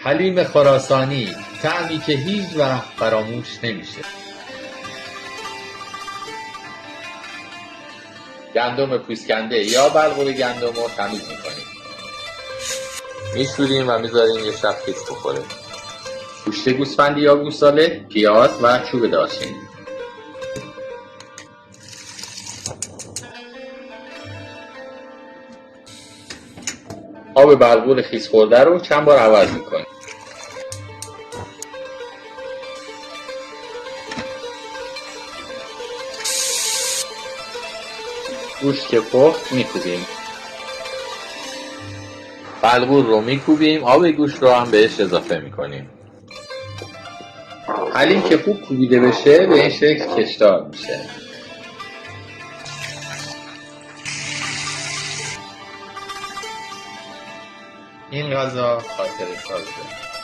حلیم خراسانی، طعمی که هیچ وقت فراموش نمیشه. گندم پوسکنده یا بلغور گندم رو تمیز میکنیم، میشوریم و میذاریم یه شب خیس بخوره. گوشت گوسفندی یا گوساله، پیاز و چوب دارچینی. آب بلغور خیس خورده رو چند بار عوض میکنیم. گوشت که پخت میکوبیم. بلغور رو میکوبیم، آب گوشت رو هم بهش اضافه میکنیم. حلیم که خوب کوبیده بشه به این شکل کشدار میشه. این غذا خاطره سازه.